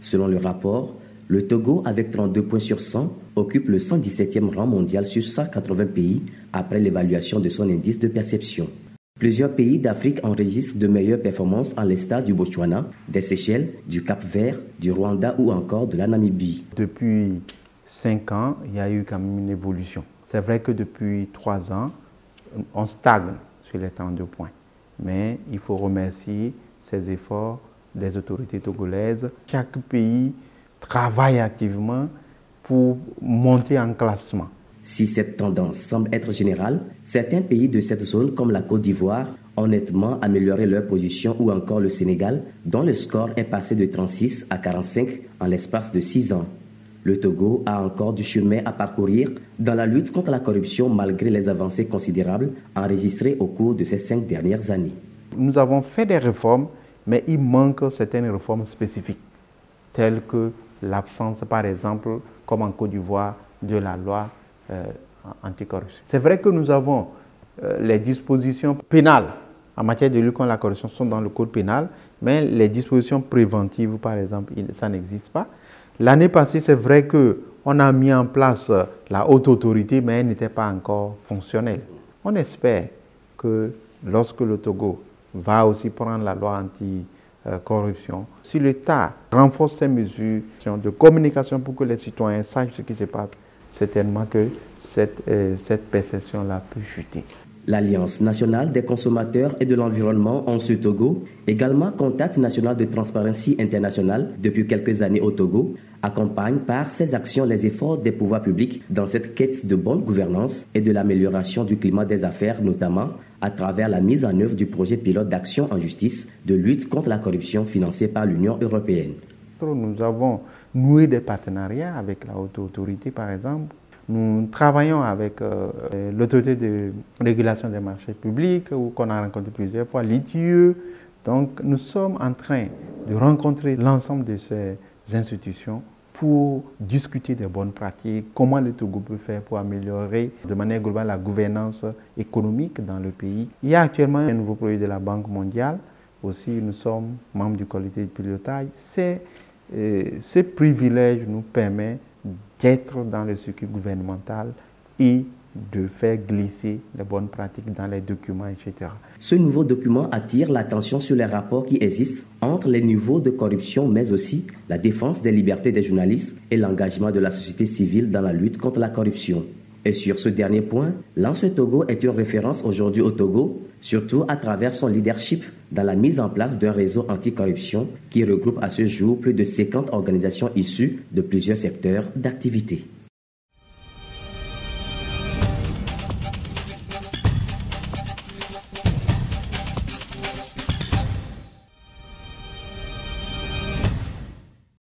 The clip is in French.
Selon le rapport, le Togo, avec 32 points sur 100, occupe le 117e rang mondial sur 180 pays après l'évaluation de son indice de perception. Plusieurs pays d'Afrique enregistrent de meilleures performances à l'instar du Botswana, des Seychelles, du Cap-Vert, du Rwanda ou encore de la Namibie. Depuis 5 ans, il y a eu quand même une évolution. C'est vrai que depuis 3 ans, on stagne sur les 32 points. Mais il faut remercier ces efforts des autorités togolaises. Chaque pays travaille activement pour monter en classement. Si cette tendance semble être générale, certains pays de cette zone comme la Côte d'Ivoire ont nettement amélioré leur position ou encore le Sénégal, dont le score est passé de 36 à 45 en l'espace de 6 ans. Le Togo a encore du chemin à parcourir dans la lutte contre la corruption malgré les avancées considérables enregistrées au cours de ces 5 dernières années. Nous avons fait des réformes, mais il manque certaines réformes spécifiques, telles que l'absence, par exemple, comme en Côte d'Ivoire, de la loi anticorruption. C'est vrai que nous avons les dispositions pénales en matière de lutte contre la corruption sont dans le code pénal, mais les dispositions préventives, par exemple, ça n'existe pas. L'année passée, c'est vrai qu'on a mis en place la haute autorité, mais elle n'était pas encore fonctionnelle. On espère que lorsque le Togo va aussi prendre la loi anti-corruption, si l'État renforce ses mesures de communication pour que les citoyens sachent ce qui se passe, certainement que cette perception-là peut chuter. L'Alliance nationale des consommateurs et de l'environnement en ce Togo, également Contact national de Transparency International depuis quelques années au Togo, accompagne par ses actions les efforts des pouvoirs publics dans cette quête de bonne gouvernance et de l'amélioration du climat des affaires, notamment à travers la mise en œuvre du projet pilote d'action en justice de lutte contre la corruption financé par l'Union européenne. Nous avons noué des partenariats avec la haute autorité, par exemple. Nous travaillons avec l'autorité de régulation des marchés publics, qu'on a rencontré plusieurs fois, l'ITIE. Donc, nous sommes en train de rencontrer l'ensemble de ces institutions pour discuter des bonnes pratiques, comment le Togo peut faire pour améliorer de manière globale la gouvernance économique dans le pays. Il y a actuellement un nouveau projet de la Banque mondiale. Aussi, nous sommes membres du comité de pilotage. Ce privilège nous permet d'être dans le circuit gouvernemental et de faire glisser les bonnes pratiques dans les documents, etc. Ce nouveau document attire l'attention sur les rapports qui existent entre les niveaux de corruption, mais aussi la défense des libertés des journalistes et l'engagement de la société civile dans la lutte contre la corruption. Et sur ce dernier point, l'Ance Togo est une référence aujourd'hui au Togo, surtout à travers son leadership dans la mise en place d'un réseau anticorruption qui regroupe à ce jour plus de 50 organisations issues de plusieurs secteurs d'activité.